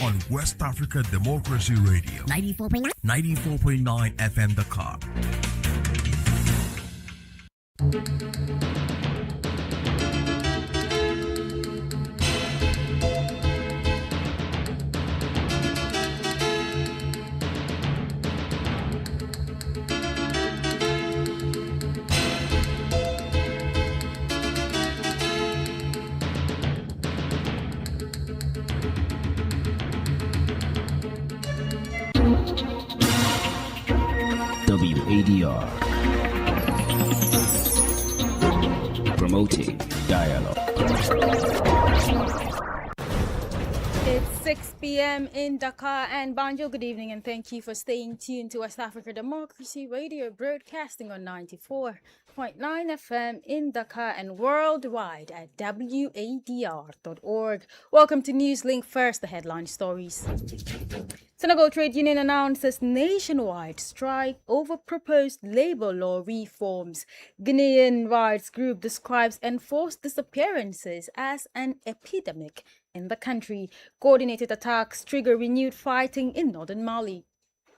on West Africa Democracy Radio 94.9 94.9 FM Dakar. WADR, promoting dialogue. It's 6 p.m. in Dakar and Banjul. Good evening and thank you for staying tuned to West Africa Democracy Radio, broadcasting on 94.9 FM in Dakar and worldwide at wadr.org. Welcome to Newslink. First, the headline stories. Senegal Trade Union announces nationwide strike over proposed labor law reforms. Guinean rights group describes enforced disappearances as an epidemic in the country. Coordinated attacks trigger renewed fighting in northern Mali.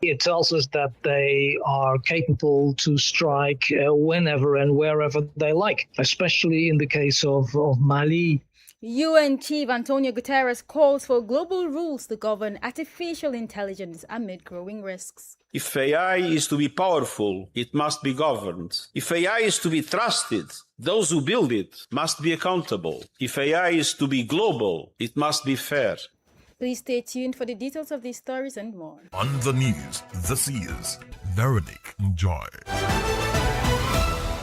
It tells us that they are capable to strike whenever and wherever they like, especially in the case of Mali. UN Chief Antonio Guterres calls for global rules to govern artificial intelligence amid growing risks. If AI is to be powerful, it must be governed. If AI is to be trusted, those who build it must be accountable. If AI is to be global, it must be fair. Please stay tuned for the details of these stories and more. On the news, this is Veronique Joy.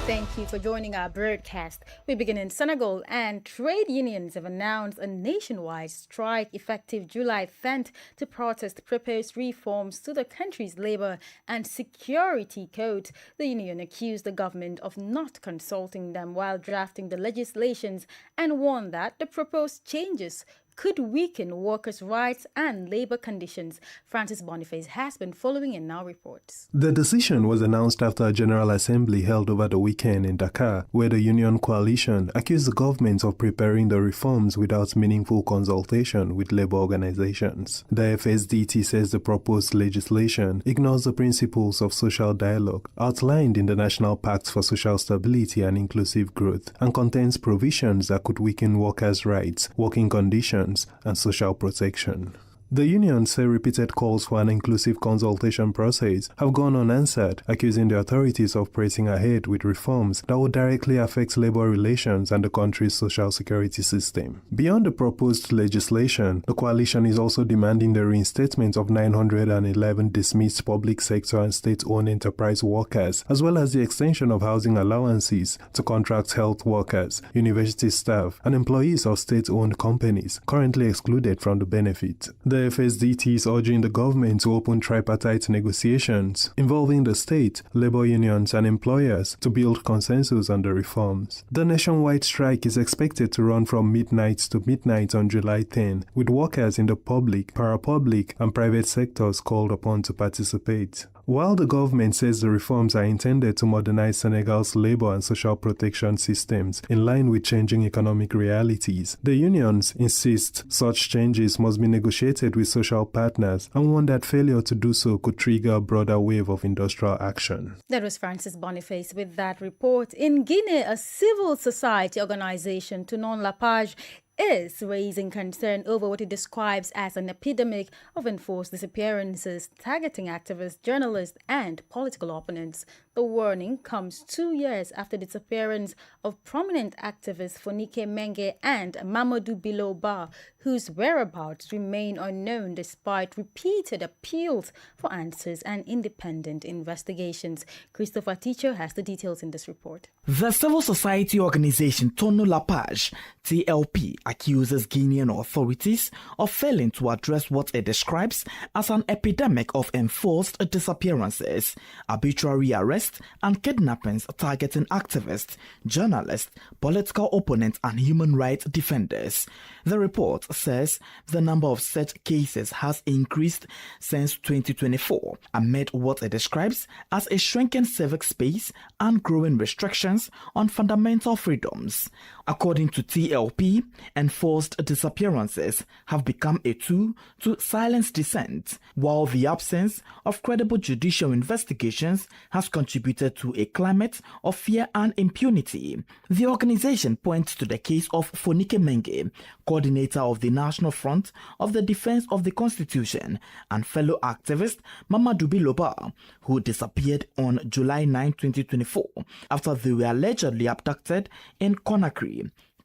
Thank you for joining our broadcast. We begin in Senegal, and trade unions have announced a nationwide strike effective July 10th to protest proposed reforms to the country's labor and security code. The union accused the government of not consulting them while drafting the legislations and warned that the proposed changes could weaken workers' rights and labor conditions. Francis Boniface has been following and now reports. The decision was announced after a General Assembly held over the weekend in Dakar, where the union coalition accused the government of preparing the reforms without meaningful consultation with labor organizations. The FSDT says the proposed legislation ignores the principles of social dialogue outlined in the National Pact for Social Stability and Inclusive Growth and contains provisions that could weaken workers' rights, working conditions, and social protection. The unions say repeated calls for an inclusive consultation process have gone unanswered, accusing the authorities of pressing ahead with reforms that would directly affect labor relations and the country's social security system. Beyond the proposed legislation, the coalition is also demanding the reinstatement of 911 dismissed public sector and state-owned enterprise workers, as well as the extension of housing allowances to contract health workers, university staff, and employees of state-owned companies currently excluded from the benefit. The FSDT is urging the government to open tripartite negotiations involving the state, labor unions, and employers to build consensus on the reforms. The nationwide strike is expected to run from midnight to midnight on July 10, with workers in the public, parapublic, and private sectors called upon to participate. While the government says the reforms are intended to modernize Senegal's labor and social protection systems in line with changing economic realities, the unions insist such changes must be negotiated with social partners and warn that failure to do so could trigger a broader wave of industrial action. That was Francis Boniface with that report. In Guinea, a civil society organization, Tonon La Page, is raising concern over what it describes as an epidemic of enforced disappearances targeting activists, journalists, and political opponents. The warning comes 2 years after the disappearance of prominent activists Fonike Menge and Mamadou Biloba, whose whereabouts remain unknown despite repeated appeals for answers and independent investigations. Christopher Teacher has the details in this report. The civil society organization Tono La Page, TLP, accuses Guinean authorities of failing to address what it describes as an epidemic of enforced disappearances, arbitrary arrests, arrests and kidnappings targeting activists, journalists, political opponents, and human rights defenders. The report says the number of such cases has increased since 2024 amid what it describes as a shrinking civic space and growing restrictions on fundamental freedoms. According to TLP, enforced disappearances have become a tool to silence dissent, while the absence of credible judicial investigations has contributed to a climate of fear and impunity. The organization points to the case of Fonike Menge, coordinator of the National Front of the Defense of the Constitution, and fellow activist Mamadou Biloba, who disappeared on July 9, 2024, after they were allegedly abducted in Conakry.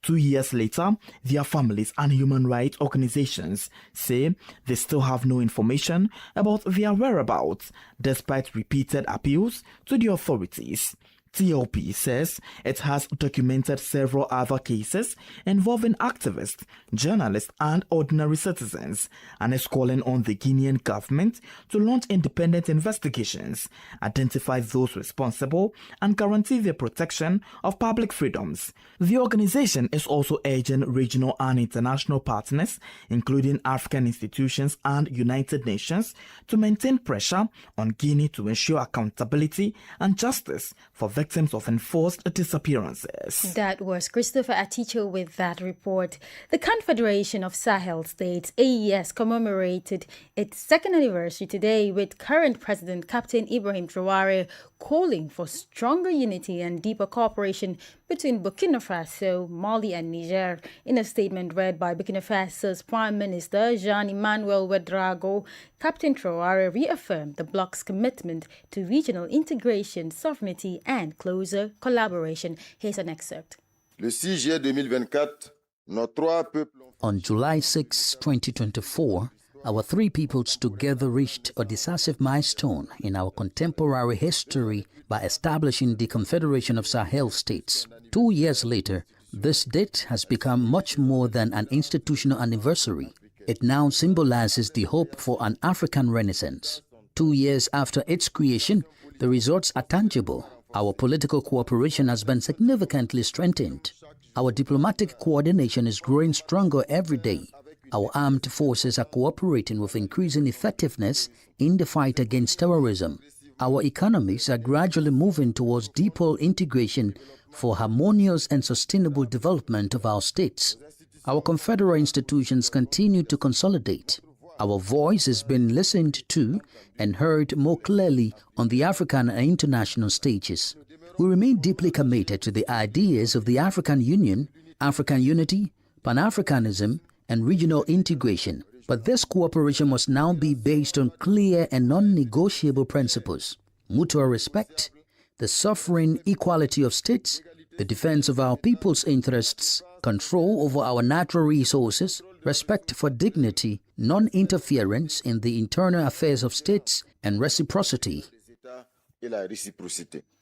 2 years later, their families and human rights organizations say they still have no information about their whereabouts, despite repeated appeals to the authorities. TLP says it has documented several other cases involving activists, journalists, and ordinary citizens, and is calling on the Guinean government to launch independent investigations, identify those responsible, and guarantee the protection of public freedoms. The organization is also urging regional and international partners, including African institutions and United Nations, to maintain pressure on Guinea to ensure accountability and justice for victims of enforced disappearances. That was Christopher Aticho with that report. The Confederation of Sahel States, AES, commemorated its second anniversary today, with current President Captain Ibrahim Traoré calling for stronger unity and deeper cooperation between Burkina Faso, Mali, and Niger. In a statement read by Burkina Faso's Prime Minister Jean-Emmanuel Ouedraogo, Captain Traoré reaffirmed the bloc's commitment to regional integration, sovereignty, and closer collaboration. Here's an excerpt. Le 6 juillet 2024, nos trois peuples. On July 6, 2024, our three peoples together reached a decisive milestone in our contemporary history by establishing the Confederation of Sahel States. 2 years later, this date has become much more than an institutional anniversary. It now symbolizes the hope for an African renaissance. 2 years after its creation, the results are tangible. Our political cooperation has been significantly strengthened. Our diplomatic coordination is growing stronger every day. Our armed forces are cooperating with increasing effectiveness in the fight against terrorism. Our economies are gradually moving towards deeper integration for harmonious and sustainable development of our states. Our confederal institutions continue to consolidate. Our voice is being listened to and heard more clearly on the African and international stages. We remain deeply committed to the ideas of the African Union, African unity, Pan-Africanism, and regional integration. But this cooperation must now be based on clear and non-negotiable principles: mutual respect, the sovereign equality of states, the defense of our people's interests, control over our natural resources, respect for dignity, non-interference in the internal affairs of states, and reciprocity.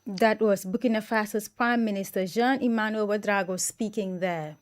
That was Burkina Faso's Prime Minister Jean-Emmanuel Ouedraogo speaking there.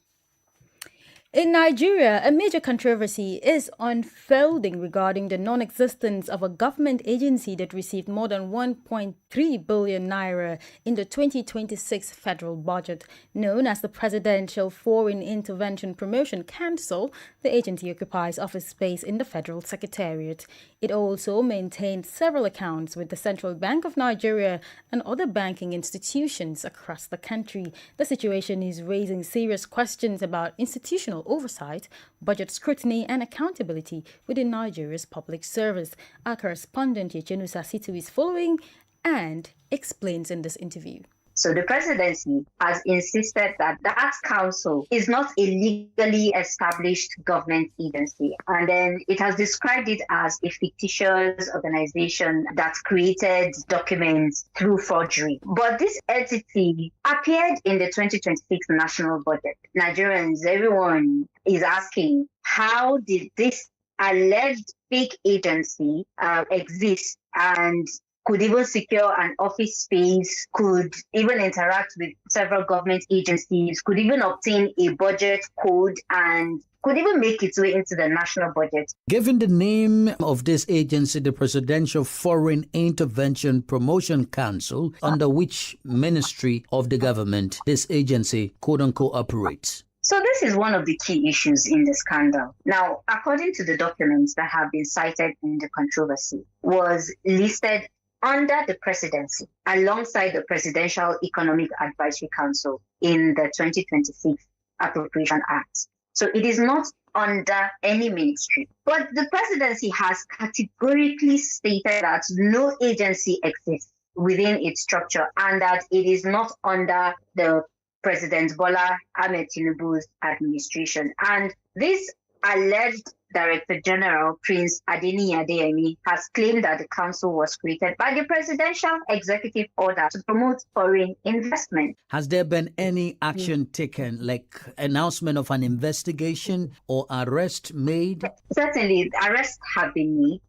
In Nigeria, a major controversy is unfolding regarding the non-existence of a government agency that received more than 1.3 billion naira in the 2026 federal budget. Known as the Presidential Foreign Intervention Promotion Council, the agency occupies office space in the Federal Secretariat. It also maintains several accounts with the Central Bank of Nigeria and other banking institutions across the country. The situation is raising serious questions about institutional oversight, budget scrutiny, and accountability within Nigeria's public service. Our correspondent Yechenusa Situ is following and explains in this interview. So the presidency has insisted that that council is not a legally established government agency. And then it has described it as a fictitious organization that created documents through forgery. But this entity appeared in the 2026 national budget. Nigerians, everyone is asking, how did this alleged fake agency exist and could even secure an office space, could even interact with several government agencies, could even obtain a budget code, and could even make its way into the national budget. Given the name of this agency, the Presidential Foreign Intervention Promotion Council, under which ministry of the government this agency quote-unquote operates? So this is one of the key issues in the scandal. Now, according to the documents that have been cited in the controversy, was listed under the presidency alongside the Presidential Economic Advisory Council in the 2026 Appropriation Act. So it is not under any ministry. But the presidency has categorically stated that no agency exists within its structure and that it is not under the President Bola Ahmed Tinubu's administration. And this alleged Director General, Prince Adeniyi Adeyemi, has claimed that the council was created by the presidential executive order to promote foreign investment. Has there been any action taken, like announcement of an investigation or arrest made? Certainly, arrests have been made.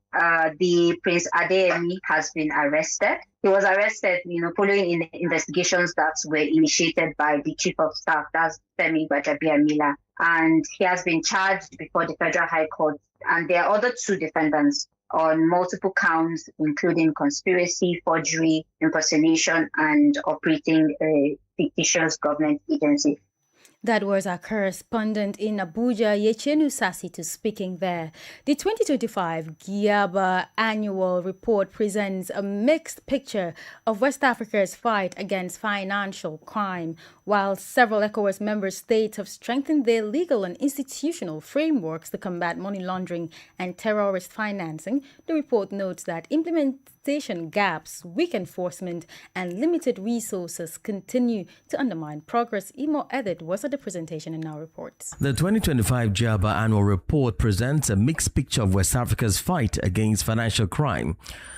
The Prince Adeyemi has been arrested. He was arrested, following in investigations that were initiated by the Chief of Staff, that's Femi Gbajabiamila. And he has been charged before the Federal High Court. And there are other two defendants on multiple counts, including conspiracy, forgery, impersonation, and operating a fictitious government agency. That was our correspondent in Abuja, Yechenu Sasitu, speaking there. The 2025 GIABA annual report presents a mixed picture of West Africa's fight against financial crime. While several ECOWAS member states have strengthened their legal and institutional frameworks to combat money laundering and terrorist financing, the report notes that implementation gaps, weak enforcement, and limited resources continue to undermine progress. Imo Edit was at the presentation in our reports. The 2025 GIABA annual report presents a mixed picture of West Africa's fight against financial crime.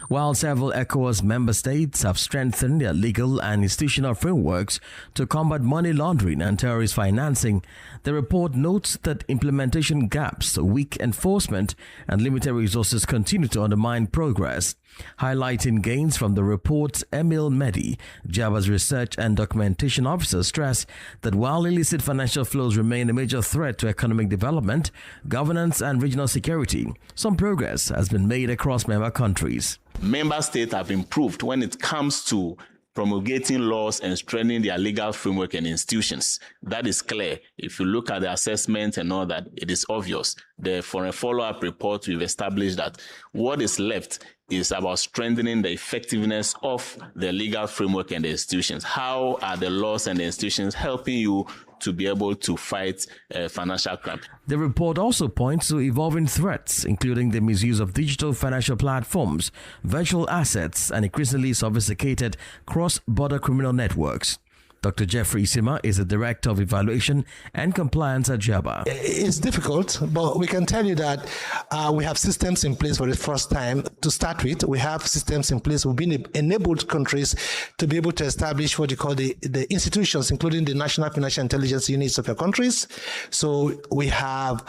While several ECOWAS member states have strengthened their legal and institutional frameworks to combat money laundering and terrorist financing, the report notes that implementation gaps, weak enforcement, and limited resources continue to undermine progress. Highlighting gains from the report, Emil Mehdi, GIABA's research and documentation officer, stressed that while illicit financial flows remain a major threat to economic development, governance, and regional security, some progress has been made across member countries. Member states have improved when it comes to promulgating laws and strengthening their legal framework and institutions. That is clear. If you look at the assessment and all that, it is obvious. For a follow-up report, we've established that what is left is about strengthening the effectiveness of the legal framework and the institutions. How are the laws and the institutions helping you to be able to fight financial crime? The report also points to evolving threats, including the misuse of digital financial platforms, virtual assets, and increasingly sophisticated cross-border criminal networks. Dr. Jeffrey Isima is the Director of Evaluation and Compliance at GIABA. It's difficult, but we can tell you that we have systems in place for the first time. To start with, we have systems in place. We've been enabled countries to be able to establish what you call the institutions, including the national financial intelligence units of your countries. So we have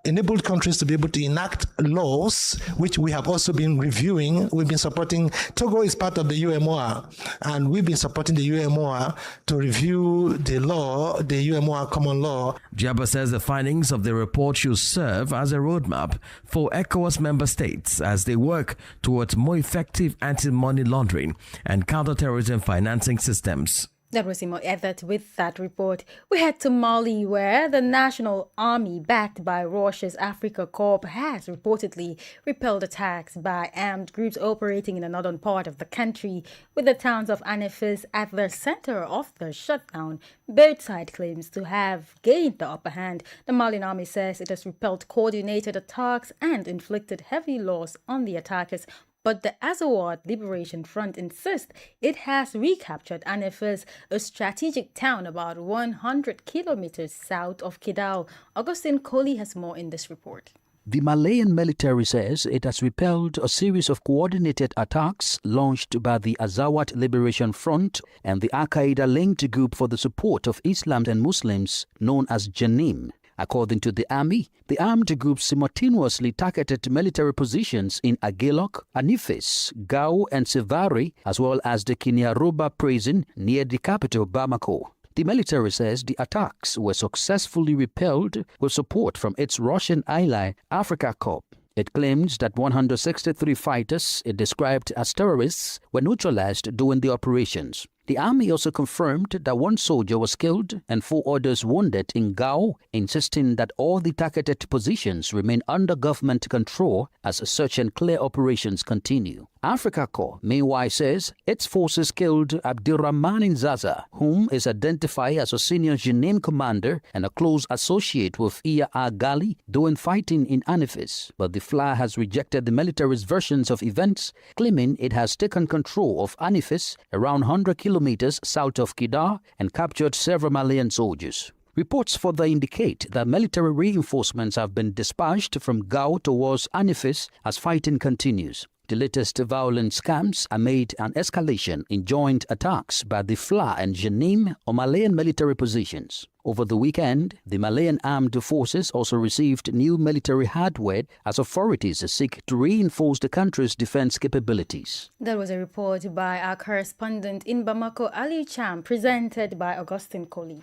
enabled countries to be able to enact laws, which we have also been reviewing. We've been supporting. Togo is part of the UMOR, and we've been supporting the UMOR to review the law, the UMOR common law. GIABA says the findings of the report should serve as a roadmap for ECOWAS member states as they work towards more effective anti-money laundering and counter-terrorism financing systems. That was Imo Edit with that report. We head to Mali, where the National Army, backed by Russia's Africa Corps, has reportedly repelled attacks by armed groups operating in the northern part of the country, with the towns of Anefis at the center of the shutdown. Both sides claims to have gained the upper hand. The Malian army says it has repelled coordinated attacks and inflicted heavy loss on the attackers. But the Azawad Liberation Front insists it has recaptured Anefis, a strategic town about 100 kilometers south of Kidal. Augustine Coley has more in this report. The Malian military says it has repelled a series of coordinated attacks launched by the Azawad Liberation Front and the Al-Qaeda-linked group for the support of Islam and Muslims known as Janim. According to the army, the armed group simultaneously targeted military positions in Aguelok, Anifes, Gao and Sevari, as well as the Kinyaroba prison near the capital Bamako. The military says the attacks were successfully repelled with support from its Russian ally, Africa Corps. It claims that 163 fighters it described as terrorists were neutralized during the operations. The army also confirmed that one soldier was killed and 4 others wounded in Gao, insisting that all the targeted positions remain under government control as search and clear operations continue. Africa Corps, meanwhile, says its forces killed Abdirahman Zaza, whom is identified as a senior Jenin commander and a close associate with Iya Agali during fighting in Anifes. But the FLA has rejected the military's versions of events, claiming it has taken control of Anifes, around 100 kilometers south of Kidal, and captured several Malian soldiers. Reports further indicate that military reinforcements have been dispatched from Gao towards Anifes as fighting continues. The latest violent scams amid an escalation in joint attacks by the FLA and Jenim on Malian military positions. Over the weekend, the Malian armed forces also received new military hardware as authorities seek to reinforce the country's defense capabilities. That was a report by our correspondent in Bamako, Ali Cham, presented by Augustine Coley.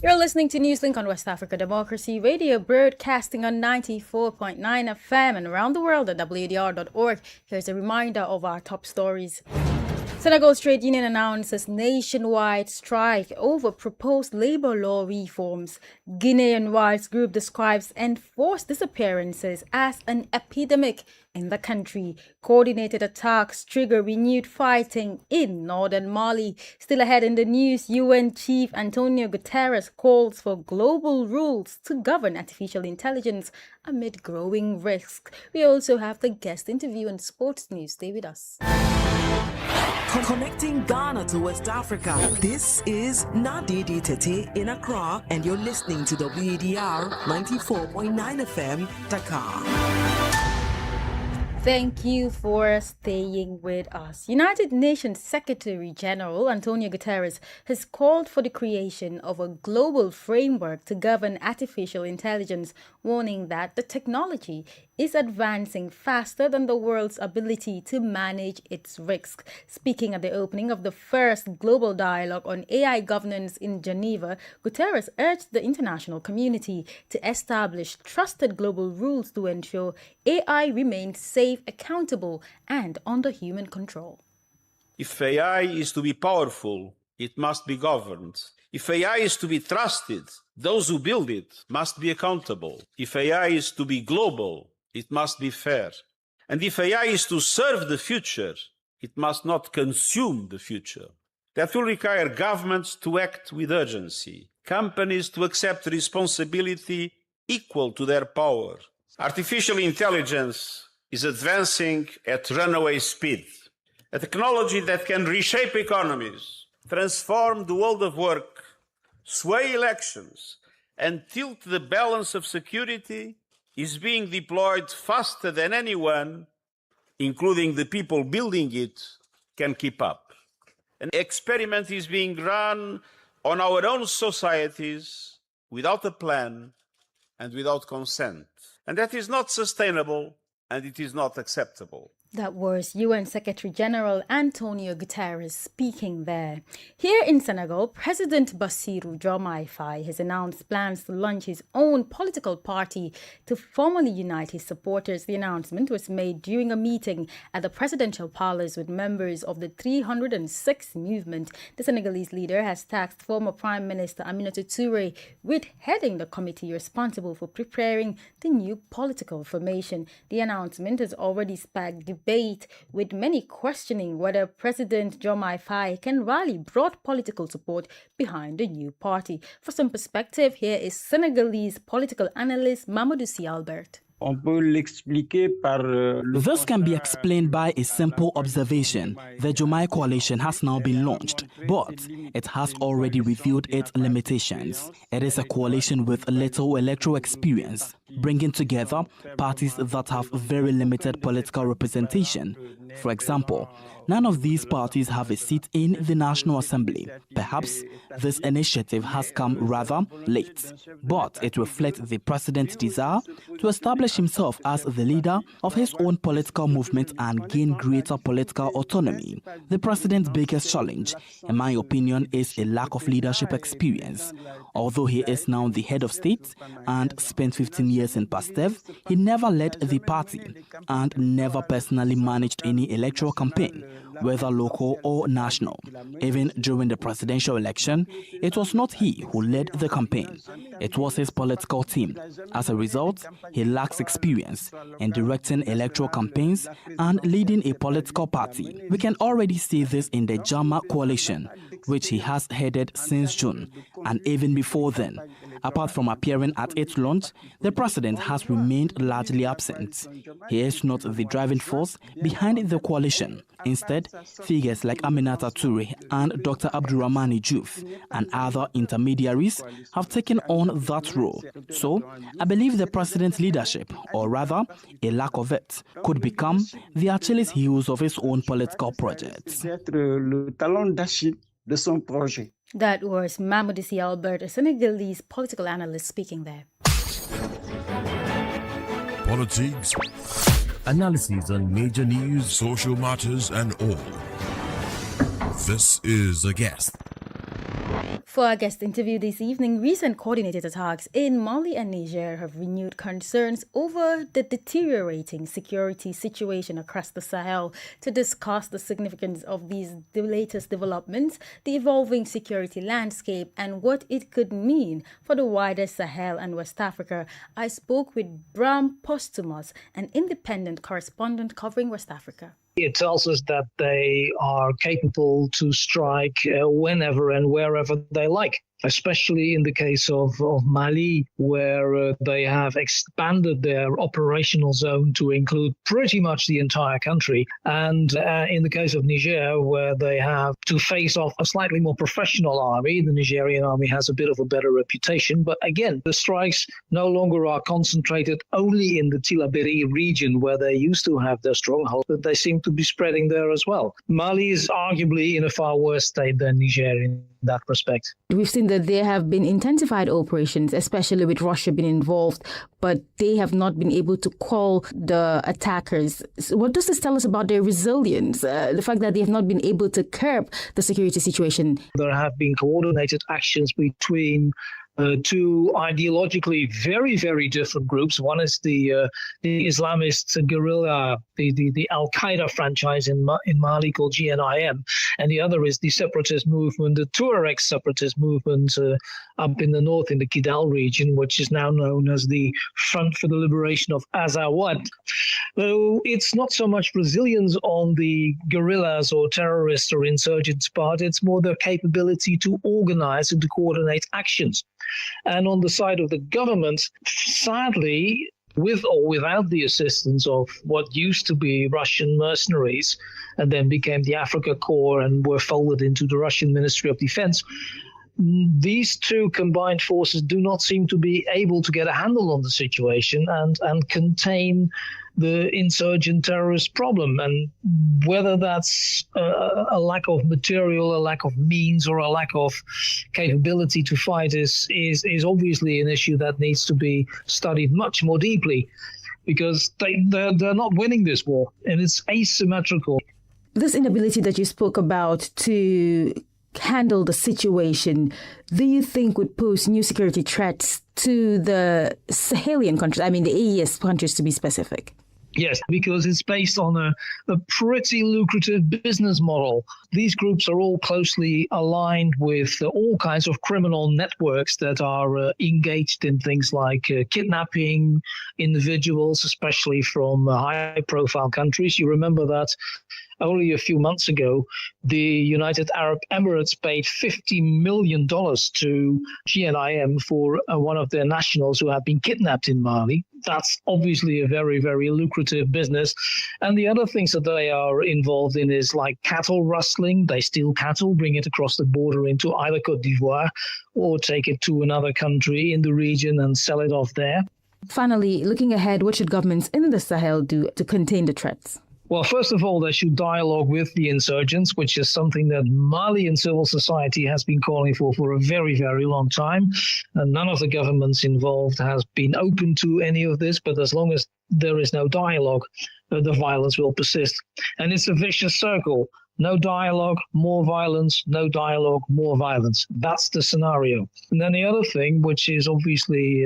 You're listening to Newslink on West Africa Democracy Radio, broadcasting on 94.9 FM and around the world at WDR.org. Here's a reminder of our top stories. Senegal's trade union announces nationwide strike over proposed labor law reforms. Guinean rights group describes enforced disappearances as an epidemic in the country. Coordinated attacks trigger renewed fighting in northern Mali. Still ahead in the news, UN Chief Antonio Guterres calls for global rules to govern artificial intelligence amid growing risks. We also have the guest interview and sports news. Stay with us. Connecting Ghana to West Africa. This is Nadidi Tete in Accra, and you're listening to WDR 94.9 FM, Dakar. Thank you for staying with us. United Nations Secretary General Antonio Guterres has called for the creation of a global framework to govern artificial intelligence, warning that the technology is advancing faster than the world's ability to manage its risks. Speaking at the opening of the first global dialogue on AI governance in Geneva, Guterres urged the international community to establish trusted global rules to ensure AI remains safe, accountable, and under human control. If AI is to be powerful, it must be governed. If AI is to be trusted, those who build it must be accountable. If AI is to be global, it must be fair. And if AI is to serve the future, it must not consume the future. That will require governments to act with urgency, companies to accept responsibility equal to their power. Artificial intelligence is advancing at runaway speed. A technology that can reshape economies, transform the world of work, sway elections, and tilt the balance of security is being deployed faster than anyone, including the people building it, can keep up. An experiment is being run on our own societies without a plan and without consent. And that is not sustainable, and it is not acceptable. That was UN Secretary General Antonio Guterres speaking there. Here in Senegal, President Bassirou Diomaye Faye has announced plans to launch his own political party to formally unite his supporters. The announcement was made during a meeting at the presidential palace with members of the 306 movement. The Senegalese leader has tasked former Prime Minister Aminata Touré with heading the committee responsible for preparing the new political formation. The announcement has already sparked debate, with many questioning whether President Diomaye Faye can rally broad political support behind the new party. For some perspective, here is Senegalese political analyst Mamadou Sy Albert. This can be explained by a simple observation. The Jomai coalition has now been launched, but it has already revealed its limitations. It is a coalition with little electoral experience, bringing together parties that have very limited political representation. For example, none of these parties have a seat in the National Assembly. Perhaps this initiative has come rather late, but it reflects the president's desire to establish himself as the leader of his own political movement and gain greater political autonomy. The president's biggest challenge, in my opinion, is a lack of leadership experience. Although he is now the head of state and spent 15 years in PASTEV, he never led the party and never personally managed any electoral campaign, whether local or national. Even during the presidential election, it was not he who led the campaign. It was his political team. As a result, he lacks experience in directing electoral campaigns and leading a political party. We can already see this in the Jama coalition, which he has headed since June, and even before then. Apart from appearing at its launch, the president has remained largely absent. He is not the driving force behind the coalition. Instead, figures like Aminata Toure and Dr. Abdurrahmani Juf and other intermediaries have taken on that role. So, I believe the president's leadership, or rather, a lack of it, could become the Achilles heels of his own political projects. That was Mamoudou Albert, a Senegalese political analyst speaking there. Politics, Analyses on major news. social matters, and all. This is A Guest. For our guest interview this evening, recent coordinated attacks in Mali and Niger have renewed concerns over the deteriorating security situation across the Sahel. To discuss the significance of the latest developments, the evolving security landscape, and what it could mean for the wider Sahel and West Africa, I spoke with Bram Postumus, an independent correspondent covering West Africa. It tells us that they are capable to strike whenever and wherever they like, especially in the case of Mali, where they have expanded their operational zone to include pretty much the entire country. And in the case of Niger, where they have to face off a slightly more professional army, the Nigerian army has a bit of a better reputation. But again, the strikes no longer are concentrated only in the Tillabéri region, where they used to have their stronghold, but they seem to be spreading there as well. Mali is arguably in a far worse state than Niger in that respect. We've seen that there have been intensified operations, especially with Russia being involved, but they have not been able to quell the attackers. So what does this tell us about their resilience, the fact that they have not been able to curb the security situation? There have been coordinated actions between two ideologically very, very different groups. One is the Islamist guerrilla, the Al-Qaeda franchise in Mali called GNIM, and the other is the separatist movement, the Tuareg separatist movement up in the north in the Kidal region, which is now known as the Front for the Liberation of Azawad. So it's not so much resilience on the guerrillas or terrorists or insurgents' part, it's more their capability to organize and to coordinate actions. And on the side of the government, sadly, with or without the assistance of what used to be Russian mercenaries and then became the Africa Corps and were folded into the Russian Ministry of Defense, these two combined forces do not seem to be able to get a handle on the situation and contain the insurgent terrorist problem. And whether that's a lack of material, a lack of means, or a lack of capability to fight is obviously an issue that needs to be studied much more deeply, because they're not winning this war, and it's asymmetrical. This inability that you spoke about to handle the situation, do you think would pose new security threats to the Sahelian countries, I mean the AES countries to be specific? Yes, because it's based on a pretty lucrative business model. These groups are all closely aligned with all kinds of criminal networks that are engaged in things like kidnapping individuals, especially from high-profile countries. You remember that only a few months ago, the United Arab Emirates paid $50 million to GNIM for one of their nationals who had been kidnapped in Mali. that's obviously a very, very lucrative business. And the other things that they are involved in is like cattle rustling. They steal cattle, bring it across the border into either Côte d'Ivoire or take it to another country in the region and sell it off there. Finally, looking ahead, what should governments in the Sahel do to contain the threats? Well, first of all, they should dialogue with the insurgents, which is something that Malian civil society has been calling for a very, very long time. And none of the governments involved has been open to any of this. But as long as there is no dialogue, the violence will persist. And it's a vicious circle. No dialogue, more violence. No dialogue, more violence. That's the scenario. And then the other thing, which is obviously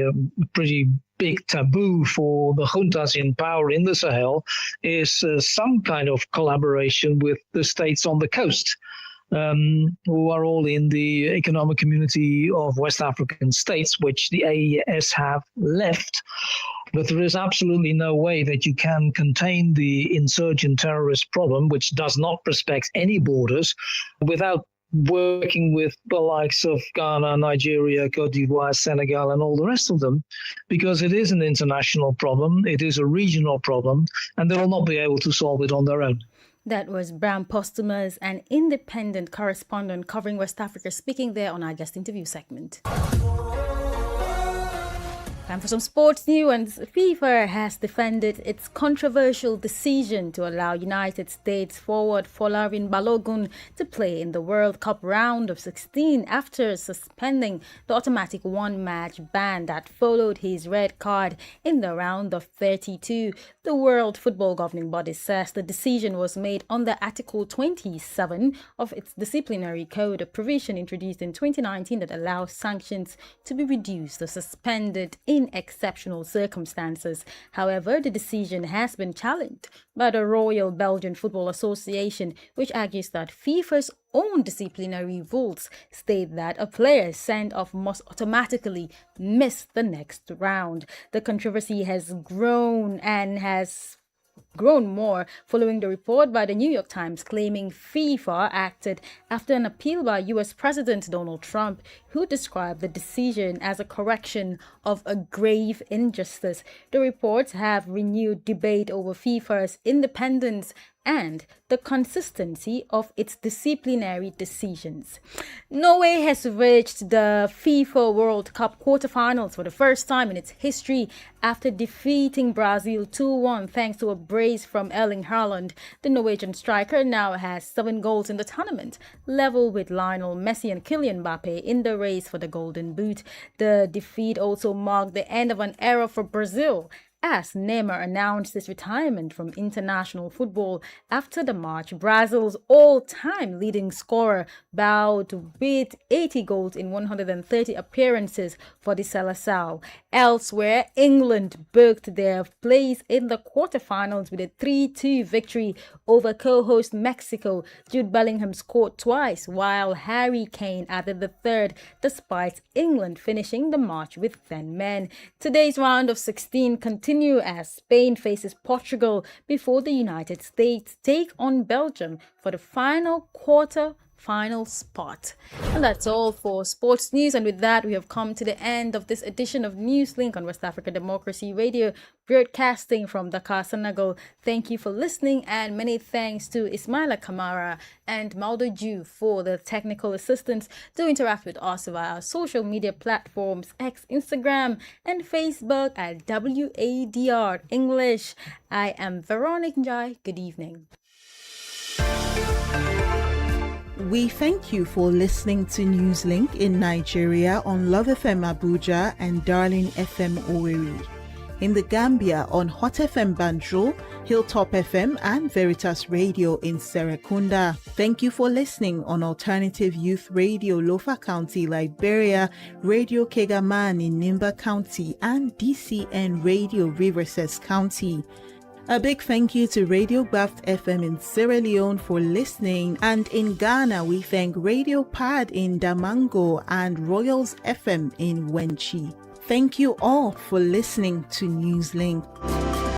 pretty big taboo for the juntas in power in the Sahel, is some kind of collaboration with the states on the coast, who are all in the Economic Community of West African States, which the AES have left. But there is absolutely no way that you can contain the insurgent terrorist problem, which does not respect any borders, without working with the likes of Ghana, Nigeria, Côte d'Ivoire, Senegal, and all the rest of them, because it is an international problem, it is a regional problem, and they will not be able to solve it on their own. That was Bram Postumus, an independent correspondent covering West Africa, speaking there on our guest interview segment. Time for some sports news, and FIFA has defended its controversial decision to allow United States forward Folarin Balogun to play in the World Cup round of 16 after suspending the automatic one-match ban that followed his red card in the round of 32. The World Football Governing Body says the decision was made under Article 27 of its disciplinary code, a provision introduced in 2019 that allows sanctions to be reduced or suspended in exceptional circumstances. However, the decision has been challenged by the Royal Belgian Football Association, which argues that FIFA's own disciplinary rules state that a player sent off must automatically miss the next round. The controversy has grown more following the report by the New York Times claiming FIFA acted after an appeal by US President Donald Trump, who described the decision as a correction of a grave injustice. The reports have renewed debate over FIFA's independence and the consistency of its disciplinary decisions. Norway has reached the FIFA World Cup quarterfinals for the first time in its history after defeating Brazil 2-1 thanks to a brace from Erling Haaland. The Norwegian striker now has 7 goals in the tournament, level with Lionel Messi and Kylian Mbappe in the race for the Golden Boot. The defeat also marked the end of an era for Brazil, as Neymar announced his retirement from international football after the match. Brazil's all-time leading scorer bowed with 80 goals in 130 appearances for the Seleção. Elsewhere, England booked their place in the quarterfinals with a 3-2 victory over co-host Mexico. Jude Bellingham scored twice, while Harry Kane added the third, despite England finishing the match with 10 men. Today's round of 16 continues as Spain faces Portugal before the United States take on Belgium for the final spot. And that's all for sports news. And with that, we have come to the end of this edition of Newslink on West Africa Democracy Radio, broadcasting from Dakar, Senegal. Thank you for listening, and many thanks to Ismaila Kamara and Maldo Ju for the technical assistance. Do interact with us via our social media platforms, X, Instagram, and Facebook at WADR English. I am Veronica Njai. Good evening. We thank you for listening to Newslink in Nigeria on Love FM Abuja and Darling FM Owerri. In the Gambia on Hot FM Banjul, Hilltop FM and Veritas Radio in Serekunda. Thank you for listening on Alternative Youth Radio Lofa County, Liberia, Radio Kegaman in Nimba County, and DCN Radio Riverside County. A big thank you to Radio Baft FM in Sierra Leone for listening, and in Ghana we thank Radio Pad in Damango and Royals FM in Wenchi. Thank you all for listening to Newslink.